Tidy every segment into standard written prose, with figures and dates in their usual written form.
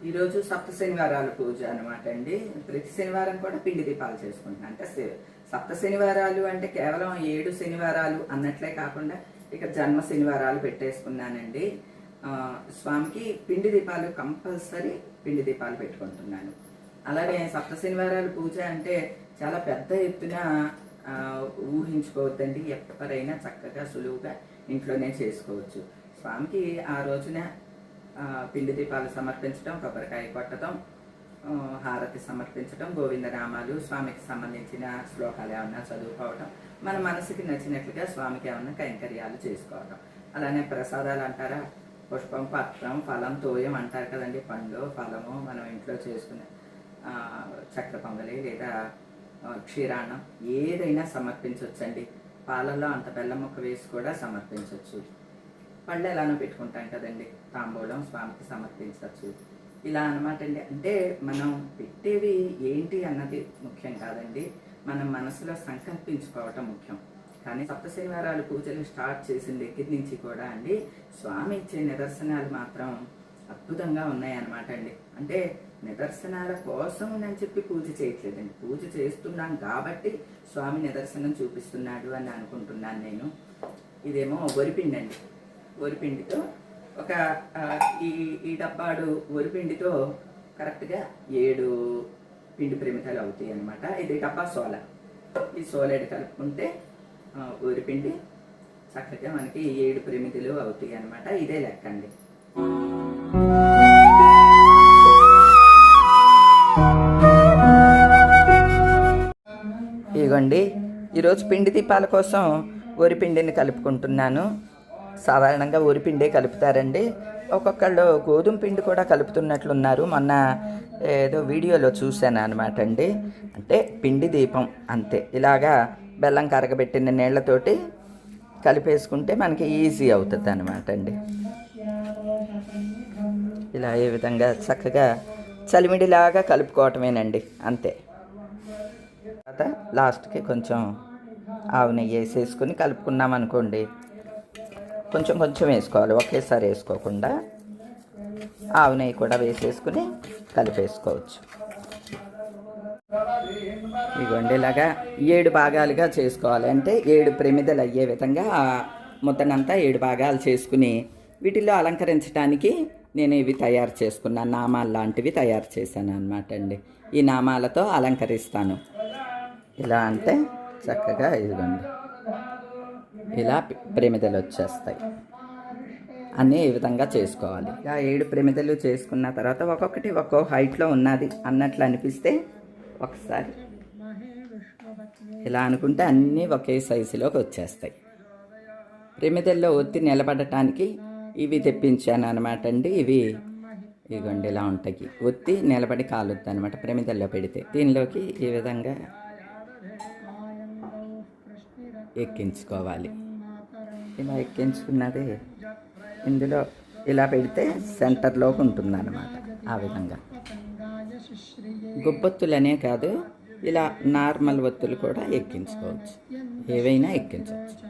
ఈరోజు సప్త శనివారాల పూజ అనమాట అండి. ప్రతి శనివారం కూడా పిండి దీపాలు చేసుకుంటున్నాను. అంటే సప్త శనివారాలు అంటే కేవలం 7 శనివారాలు అన్నట్లే కాకుండా ఇక జన్మ శనివారాలు పెట్టేసుకున్నానండి. స్వామికి పిండి దీపాలు కంపల్సరీ పిండి దీపాలు పెట్టుకుంటున్నాను. అలాగే సప్త శనివారాల పూజ అంటే చాలా పెద్ద ఎత్తున ఊహించుకోవద్దండి. ఎవరైనా చక్కగా సులువుగా ఇంట్లోనే చేసుకోవచ్చు. స్వామికి ఆ రోజున పిండి దీపాలు సమర్పించడం, కొబ్బరికాయ కొట్టడం, హారతి సమర్పించడం, గోవిందనామాలు, స్వామికి సంబంధించిన శ్లోకాలు ఏమన్నా చదువుకోవటం, మన మనసుకి నచ్చినట్లుగా స్వామికి ఏమన్నా కైంకర్యాలు చేసుకోవటం. అలానే ప్రసాదాలు అంటారా, పుష్పం, పత్రం, ఫలం, తోయం అంటారు కదండి. పండు, ఫలము మనం ఇంట్లో చేసుకునే చక్కెర పొంగలి లేదా క్షీరాన్నం ఏదైనా సమర్పించవచ్చండి. పాలల్లో అంత బెల్లం ముక్క వేసి కూడా సమర్పించవచ్చు. పళ్ళు ఎలానో పెట్టుకుంటాం కదండి, తాంబూలం స్వామికి సమర్పించవచ్చు. ఇలా అనమాట అండి. అంటే మనం పెట్టేవి ఏంటి అన్నది ముఖ్యం కాదండి, మనం మనసులో సంకల్పించుకోవటం ముఖ్యం. కానీ సప్త శనివారాలు పూజలు స్టార్ట్ చేసిన దగ్గర నుంచి కూడా అండి స్వామి ఇచ్చే నిదర్శనాలు మాత్రం అద్భుతంగా ఉన్నాయన్నమాట అండి. అంటే నిదర్శనాల కోసం అని చెప్పి పూజ చేయట్లేదండి, పూజ చేస్తున్నాం కాబట్టి స్వామి నిదర్శనం చూపిస్తున్నాడు అని అనుకుంటున్నాను నేను. ఇదేమో వరిపిండి అండి. వరిపిండితో ఒక ఈ డబ్బాడు వరిపిండితో కరెక్ట్గా 7 పిండి ప్రమిదలు అవుతాయి అన్నమాట. ఇది డబ్బా సోల. ఈ సోలేడు కలుపుకుంటే వరిపిండి చక్కగా మనకి 7 ప్రమిదలు అవుతాయి అన్నమాట. ఇదే లెక్క అండి. ఇదిగోండి, ఈరోజు పిండి దీపాల కోసం వరిపిండిని కలుపుకుంటున్నాను. సాధారణంగా వరిపిండే కలుపుతారండి. ఒక్కొక్కళ్ళు గోధుమ పిండి కూడా కలుపుతున్నట్లున్నారు. మొన్న ఏదో వీడియోలో చూశాను అనమాట అండి. అంటే పిండి దీపం అంతే. ఇలాగా బెల్లం కరగబెట్టిన నీళ్లతోటి కలిపేసుకుంటే మనకి ఈజీ అవుతుంది అనమాట అండి. ఇలా ఏ విధంగా చక్కగా చలిమిడిలాగా కలుపుకోవటమేనండి, అంతే. తర్వాత లాస్ట్కి కొంచెం ఆవు నెయ్యి వేసేసుకుని కలుపుకున్నాం అనుకోండి. కొంచెం కొంచెం వేసుకోవాలి, ఒకేసారి వేసుకోకుండా ఆవు నెయ్యి కూడా వేసేసుకుని కలిపేసుకోవచ్చు. ఇదిగోండి, ఇలాగా 7 భాగాలుగా చేసుకోవాలి. అంటే 7 ప్రమిదలు అయ్యే విధంగా ఆ ముద్దనంతా 7 భాగాలు చేసుకుని వీటిల్లో అలంకరించడానికి నేను ఇవి తయారు చేసుకున్నాను. నామాలు లాంటివి తయారు చేశాను అన్నమాట అండి. ఈ నామాలతో అలంకరిస్తాను. ఇలా అంటే చక్కగా ఇదిగోండి ఇలా ప్రమిదలు వచ్చేస్తాయి. అన్నీ ఈ విధంగా చేసుకోవాలి. ఇలా 7 ప్రమిదలు చేసుకున్న తర్వాత ఒక్కొక్కటి ఒక్కో హైట్లో ఉన్నది అన్నట్లు అనిపిస్తే ఒకసారి ఇలా అనుకుంటే అన్నీ ఒకే సైజులోకి వచ్చేస్తాయి. ప్రమిదల్లో ఒత్తి నిలబడటానికి ఇవి తెప్పించాను అనమాట అండి. ఇదిగోండి ఇలా ఉంటాయి. ఒత్తి నిలబడి కాలుద్ది అనమాట ప్రమిదల్లో పెడితే. దీనిలోకి ఈ విధంగా ఎక్కించుకోవాలి. ఇలా ఎక్కించుకున్నది ఇందులో ఇలా పెడితే సెంటర్లోకి ఉంటుందన్నమాట. ఆ విధంగా గుబ్బొత్తులనే కాదు, ఇలా నార్మల్ ఒత్తులు కూడా ఎక్కించుకోవచ్చు, ఏవైనా ఎక్కించవచ్చు.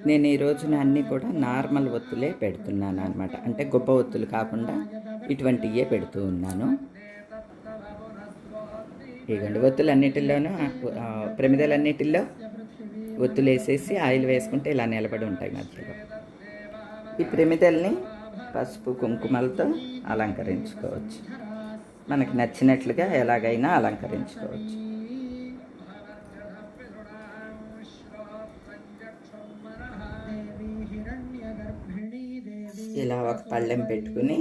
నేను ఈ రోజున అన్నీ కూడా నార్మల్ ఒత్తులే పెడుతున్నాను అనమాట. అంటే గుబ్బ ఒత్తులు కాకుండా ఇటువంటివే పెడుతూ ఉన్నాను. ఇదిగోండి, ఒత్తులన్నిటిలోనూ ప్రమిదలన్నిటిల్లో ఒత్తులు వేసేసి ఆయిల్ వేసుకుంటే ఇలా నిలబడి ఉంటాయి మధ్యలో. ఈ ప్రమిదల్ని పసుపు కుంకుమలతో అలంకరించుకోవచ్చు. మనకి నచ్చినట్లుగా ఎలాగైనా అలంకరించుకోవచ్చు. ఇలా ఒక పళ్ళెం పెట్టుకుని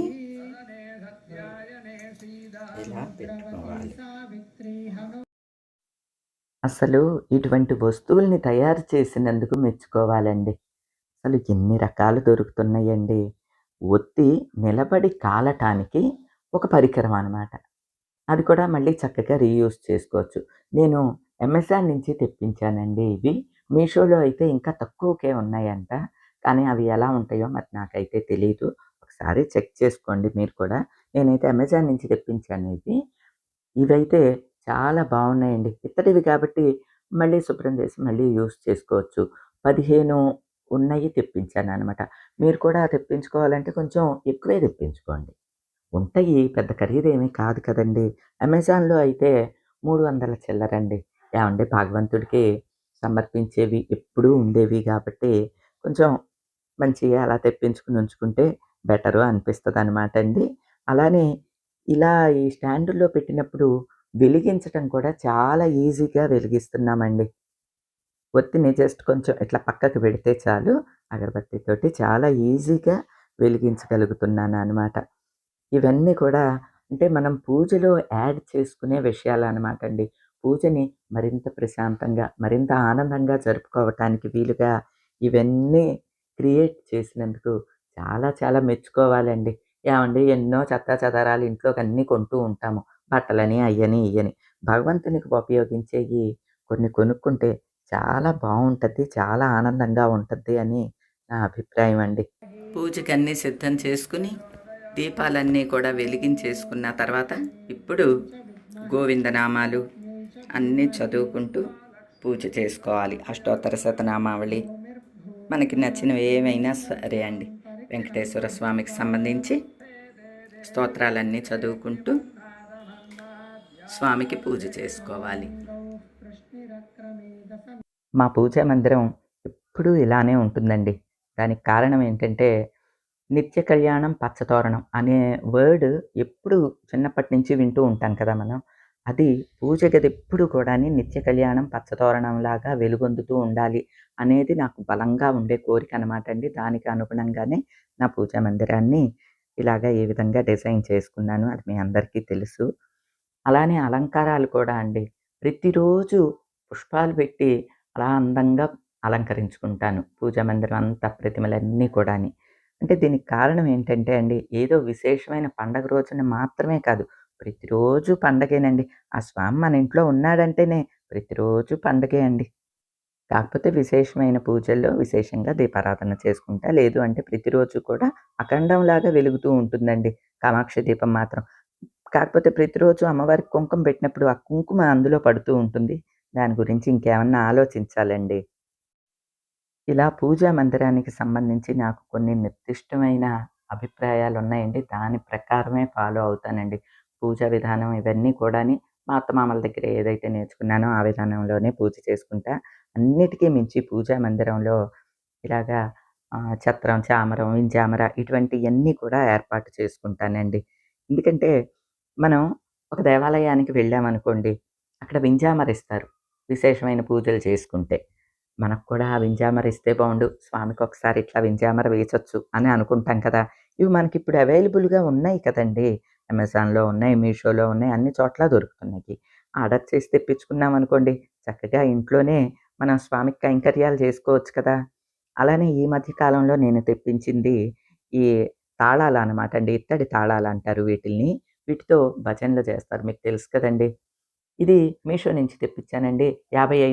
ఇలా పెట్టుకోవాలి. అసలు ఇటువంటి వస్తువుల్ని తయారు చేసినందుకు మెచ్చుకోవాలండి. అసలు ఎన్ని రకాలు దొరుకుతున్నాయండి. ఒత్తి నిలబడి కాలటానికి ఒక పరికరం అన్నమాట. అది కూడా మళ్ళీ చక్కగా రీయూజ్ చేసుకోవచ్చు. నేను అమెజాన్ నుంచి తెప్పించానండి ఇవి. మీషోలో అయితే ఇంకా తక్కువకే ఉన్నాయంట. కానీ అవి ఎలా ఉంటాయో మరి నాకైతే తెలీదు. ఒకసారి చెక్ చేసుకోండి మీరు కూడా. నేనైతే అమెజాన్ నుంచి తెప్పించాను ఇవి. ఇవైతే చాలా బాగున్నాయండి. ఇత్తడివి కాబట్టి మళ్ళీ శుభ్రం చేసి మళ్ళీ యూజ్ చేసుకోవచ్చు. 15 ఉన్నవి తెప్పించాను అనమాట. మీరు కూడా తెప్పించుకోవాలంటే కొంచెం ఎక్కువే తెప్పించుకోండి. ఉంటాయి. పెద్ద ఖరీదేమీ కాదు కదండీ! అమెజాన్‌లో అయితే 300 చిల్లరండి. ఏవండీ భగవంతుడికి సమర్పించేవి ఎప్పుడూ ఉండేవి గాబట్టి, కొంచెం మంచిగా అలా తెప్పించుకొని ఉంచుకుంటే బెటరు అనిపిస్తదనమాట అండి. అలానే ఇలా ఈ స్టాండుల్లో పెట్టినప్పుడు వెలిగించటం కూడా చాలా ఈజీగా వెలిగిస్తున్నామండి. ఒత్తిని జస్ట్ కొంచెం ఇట్లా పక్కకు పెడితే చాలు అగరబత్తితోటి చాలా ఈజీగా వెలిగించగలుగుతున్నాననమాట. ఇవన్నీ కూడా అంటే మనం పూజలో యాడ్ చేసుకునే విషయాలనమాట అండి. పూజని మరింత ప్రశాంతంగా, మరింత ఆనందంగా జరుపుకోవటానికి వీలుగా ఇవన్నీ క్రియేట్ చేసినందుకు చాలా చాలా మెచ్చుకోవాలండి. ఏవండీ ఎన్నో చెత్తాచెదారాలు ఇంట్లోకన్నీ కొంటూ ఉంటాము. బట్టలని, అయ్యని, ఇయ్యని. భగవంతునికి ఉపయోగించేయి కొన్ని కొనుక్కుంటే చాలా బావుంటది. చాలా ఆనందంగా ఉంటది అని నా అభిప్రాయం అండి. పూజకన్నీ సిద్ధం చేసుకుని దీపాలన్నీ కూడా వెలిగించేసుకున్న తర్వాత ఇప్పుడు గోవిందనామాలు అన్నీ చదువుకుంటూ పూజ చేసుకోవాలి. అష్టోత్తర శతనామావళి మనకి నచ్చినవి ఏమైనా సరే అండి. వెంకటేశ్వర స్వామికి సంబంధించి స్తోత్రాలన్నీ చదువుకుంటూ స్వామికి పూజ చేసుకోవాలి. మా పూజా మందిరం ఎప్పుడూ ఇలానే ఉంటుందండి. దానికి కారణం ఏంటంటే, నిత్య కళ్యాణం పచ్చతోరణం అనే వర్డ్ ఎప్పుడు చిన్నప్పటి నుంచి వింటూ ఉంటాం కదా మనం. అది పూజ గది ఎప్పుడు కూడాని నిత్య కళ్యాణం పచ్చతోరణంలాగా వెలుగొందుతూ ఉండాలి అనేది నాకు బలంగా ఉండే కోరికనమాట అండి. దానికి అనుగుణంగానే నా పూజా మందిరాన్ని ఇలాగ ఈ విధంగా డిజైన్ చేసుకున్నాను. అది మీ అందరికీ తెలుసు. అలానే అలంకారాలు కూడా అండి. ప్రతిరోజు పుష్పాలు పెట్టి అలా అందంగా అలంకరించుకుంటాను. పూజా మందిరం అంతా ప్రతిమలన్నీ కూడాని. అంటే దీనికి కారణం ఏంటంటే అండి, ఏదో విశేషమైన పండగ రోజున మాత్రమే కాదు, ప్రతిరోజు పండగేనండి. ఆ స్వామి మన ఇంట్లో ఉన్నాడంటేనే ప్రతిరోజు పండగే అండి. కాకపోతే విశేషమైన పూజల్లో విశేషంగా దీపారాధన చేసుకుంటా. లేదు అంటే ప్రతిరోజు కూడా అఖండంలాగా వెలుగుతూ ఉంటుందండి కామాక్షి దీపం మాత్రం. కాకపోతే ప్రతిరోజు అమ్మవారికి కుంకుమ పెట్టినప్పుడు ఆ కుంకుమ అందులో పడుతూ ఉంటుంది. దాని గురించి ఇంకేమన్నా ఆలోచించాలండి. ఇలా పూజా మందిరానికి సంబంధించి నాకు కొన్ని నిర్దిష్టమైన అభిప్రాయాలున్నాయండి. దాని ప్రకారమే ఫాలో అవుతానండి. పూజా విధానం ఇవన్నీ కూడాని మా అత్తమామల దగ్గర ఏదైతే నేర్చుకున్నానో ఆ విధానంలోనే పూజ చేసుకుంటా. అన్నిటికి మించి పూజా మందిరంలో ఇలాగా ఛత్రం, చామరం, వింజామర ఇటువంటియన్నీ కూడా ఏర్పాటు చేసుకుంటానండి. ఎందుకంటే మనం ఒక దేవాలయానికి వెళ్ళామనుకోండి, అక్కడ వింజామర ఇస్తారు. విశేషమైన పూజలు చేసుకుంటే. మనకు కూడా ఆ వింజామర ఇస్తే బావుండు. స్వామికి ఒకసారి ఇట్లా వింజామర వేసొచ్చు అని అనుకుంటాం కదా! ఇవి మనకిప్పుడు అవైలబుల్‌గా ఉన్నాయి కదండీ! అమెజాన్‌లో ఉన్నాయి, మీషోలో ఉన్నాయి, అన్ని చోట్ల దొరుకుతున్నాయి. ఆర్డర్ చేసి తెప్పించుకున్నామనుకోండి, చక్కగా ఇంట్లోనే మనం స్వామికి కైంకర్యాలు చేసుకోవచ్చు కదా! అలానే ఈ మధ్య కాలంలో నేను తెప్పించింది ఈ తాళాలనమాట అండి. ఇత్తడి తాళాలంటారు వీటిల్ని. వీటితో భజనలు చేస్తారు. మీకు తెలుసు కదండీ! ఇది మీషో నుంచి తెప్పించానండి.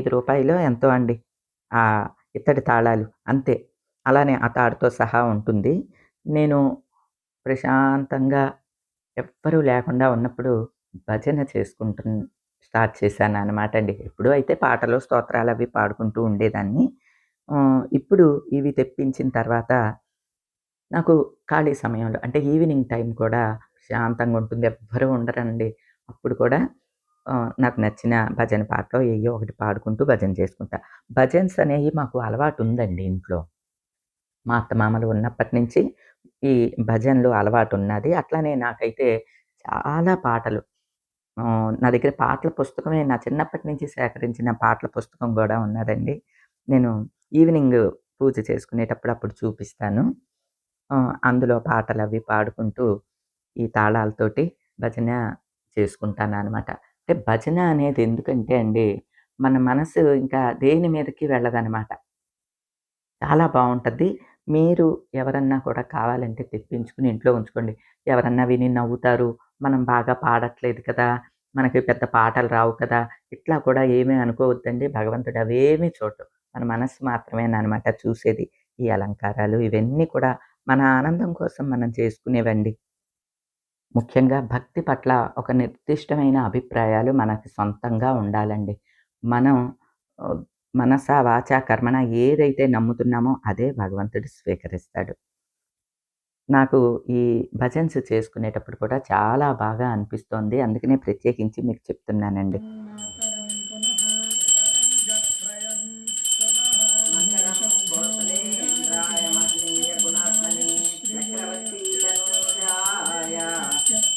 రూ. 55 ఎంతో అండి. ఆ ఇత్తడి తాళాలు అంతే. అలానే ఆ తాడుతో సహా ఉంటుంది. నేను ప్రశాంతంగా ఎవ్వరూ లేకుండా ఉన్నప్పుడు భజన స్టార్ట్ చేశాననమాట అండి. ఎప్పుడూ అయితే పాటలు, స్తోత్రాలవి పాడుకుంటూ ఉండేదాన్ని. ఇప్పుడు ఇవి తెప్పించిన తర్వాత నాకు ఖాళీ సమయంలో అంటే ఈవినింగ్ టైం కూడా శాంతంగా ఉంటుంది. ఎవ్వరూ ఉండరండి. అప్పుడు కూడా నాకు నచ్చిన భజన పాటలో ఏయ్యో ఒకటి పాడుకుంటూ భజన చేసుకుంటా. భజన్స్ అనేయి మాకు అలవాటుందండి ఇంట్లో. మా అత్తమామలు ఉన్నప్పటి నుంచి ఈ భజనలు అలవాటున్నది. అట్లనే నాకైతే చాలా పాటలు నా దగ్గర పాటల పుస్తకమే నా చిన్నప్పటి నుంచి సేకరించిన పాటల పుస్తకం గూడా ఉన్నదండి. నేను ఈవినింగ్ పూజ చేసుకునేటప్పుడు అప్పుడు చూపిస్తాను. అందులో పాటలవి పాడుకుంటూ ఈ తాళాలతోటి భజన చేసుకుంటాననమాట. అంటే భజన అనేది ఎందుకంటే అండి, మన మనసు ఇంకా దేని మీదకి వెళ్ళదనమాట. చాలా బావుంటది. మీరు ఎవరన్నా కూడా కావాలంటే తెప్పించుకొని ఇంట్లో ఉంచుకోండి. ఎవరన్నా విని నవ్వుతారు. మనం బాగా పాడట్లేదు కదా! మనకి పెద్ద పాటలు రావు కదా! ఇట్లా కూడా ఏమీ అనుకోవద్దండి. భగవంతుడు అవేమీ చూడడు. మన మనస్సు మాత్రమేననమాట చూసేది. ఈ అలంకారాలు ఇవన్నీ కూడా మన ఆనందం కోసం మనం చేసుకునేవండి. ముఖ్యంగా భక్తి పట్ల ఒక నిర్దిష్టమైన అభిప్రాయాలు మనకి సొంతంగా ఉండాలండి. మనం ఆహ్, మనస, వాచ, కర్మణ ఏదైతే నమ్ముతున్నామో అదే భగవంతుడు స్వీకరిస్తాడు. నాకు ఈ భజన్స్ చేసుకునేటప్పుడు కూడా చాలా బాగా అనిపిస్తోంది. అందుకనే ప్రత్యేకించి మీకు చెప్తున్నానండి. మంగళం గోసలేంద్రాయ మహనీయ గుణాత్మనే చక్రవర్తి తనూజాయ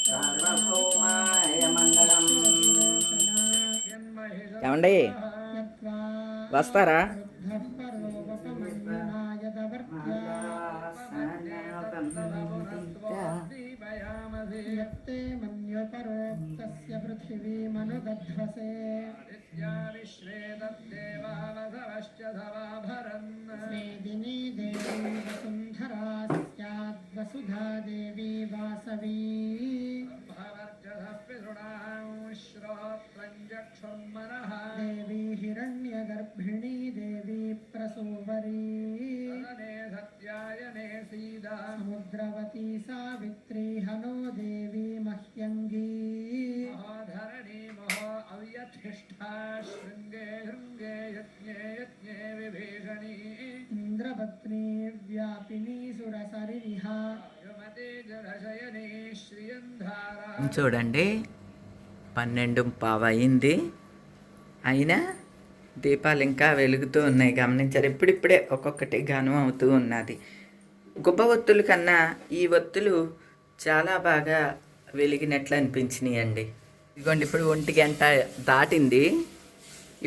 సార్వభౌమాయ మంగళం. ఏమండి వస్తారా? मेदिनी देवी वसुन्धरा स्यात् वसुधा देवी वासवी देवी हिरण्यगर्भिणी देवी प्रसूवरी समुद्रवती सावित्री हनो देवी मह्यङ्गी इंद्रपत्नी व्यापिनी सुरसरिहा చూడండి 12:15 అయింది. అయినా దీపాలు ఇంకా వెలుగుతూ ఉన్నాయి. గమనించారు? ఇప్పుడిప్పుడే ఒక్కొక్కటి ఘనం అవుతూ ఉన్నది. గుబ్బ ఒత్తుల కన్నా ఈ ఒత్తులు చాలా బాగా వెలిగినట్లు అనిపించినాయి అండి. ఇదిగోండి ఇప్పుడు 1 గంట దాటింది,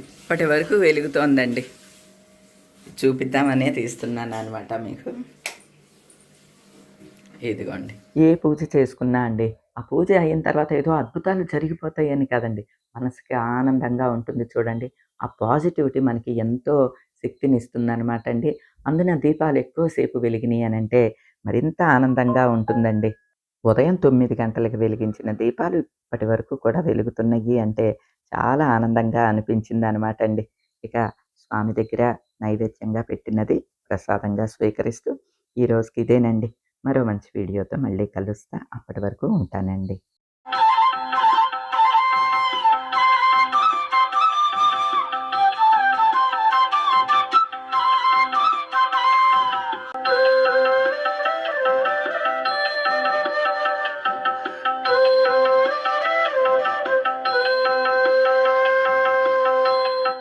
ఇప్పటి వరకు వెలుగుతోందండి. చూపిద్దామనే తీస్తున్నాను అనమాట మీకు. ఇదిగోండి. ఏ పూజ చేసుకున్నా అండి, ఆ పూజ అయిన తర్వాత ఏదో అద్భుతాలు జరిగిపోతాయని కాదండి, మనసుకి ఆనందంగా ఉంటుంది చూడండి. ఆ పాజిటివిటీ మనకి ఎంతో శక్తినిస్తుందనమాట అండి. అందున దీపాలు ఎక్కువసేపు వెలిగినాయి అనంటే మరింత ఆనందంగా ఉంటుందండి. ఉదయం 9 గంటలకు వెలిగించిన దీపాలు ఇప్పటి వరకు కూడా వెలుగుతున్నాయి అంటే చాలా ఆనందంగా అనిపించిందనమాట అండి. ఇక స్వామి దగ్గర నైవేద్యంగా పెట్టినది ప్రసాదంగా స్వీకరిస్తూ ఈ రోజుకి ఇదేనండి. మరో మంచి వీడియోతో మళ్ళీ కలుస్తా. అప్పటి వరకు ఉంటానండి.